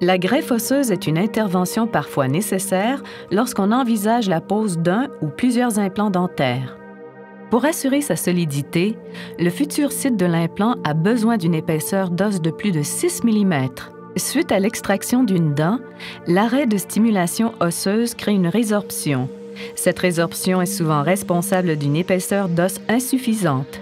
La greffe osseuse est une intervention parfois nécessaire lorsqu'on envisage la pose d'un ou plusieurs implants dentaires. Pour assurer sa solidité, le futur site de l'implant a besoin d'une épaisseur d'os de plus de 6 mm. Suite à l'extraction d'une dent, l'arrêt de stimulation osseuse crée une résorption. Cette résorption est souvent responsable d'une épaisseur d'os insuffisante.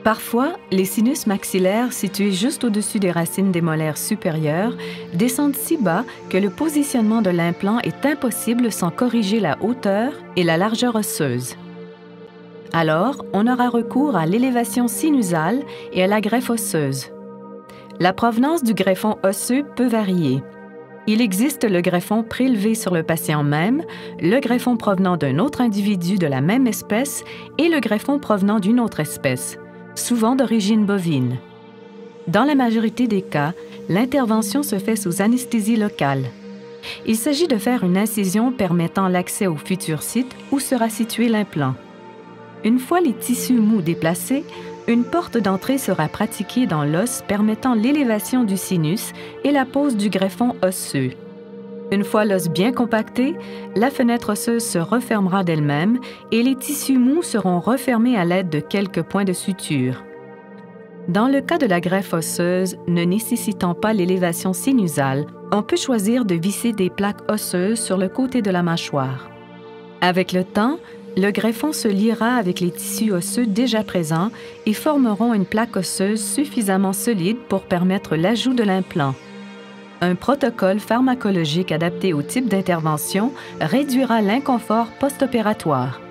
Parfois, les sinus maxillaires situés juste au-dessus des racines des molaires supérieures descendent si bas que le positionnement de l'implant est impossible sans corriger la hauteur et la largeur osseuse. Alors, on aura recours à l'élévation sinusale et à la greffe osseuse. La provenance du greffon osseux peut varier. Il existe le greffon prélevé sur le patient même, le greffon provenant d'un autre individu de la même espèce et le greffon provenant d'une autre espèce, souvent d'origine bovine. Dans la majorité des cas, l'intervention se fait sous anesthésie locale. Il s'agit de faire une incision permettant l'accès au futur site où sera situé l'implant. Une fois les tissus mous déplacés, une porte d'entrée sera pratiquée dans l'os permettant l'élévation du sinus et la pose du greffon osseux. Une fois l'os bien compacté, la fenêtre osseuse se refermera d'elle-même et les tissus mous seront refermés à l'aide de quelques points de suture. Dans le cas de la greffe osseuse ne nécessitant pas l'élévation sinusale, on peut choisir de visser des plaques osseuses sur le côté de la mâchoire. Avec le temps, le greffon se liera avec les tissus osseux déjà présents et formeront une plaque osseuse suffisamment solide pour permettre l'ajout de l'implant. Un protocole pharmacologique adapté au type d'intervention réduira l'inconfort post-opératoire.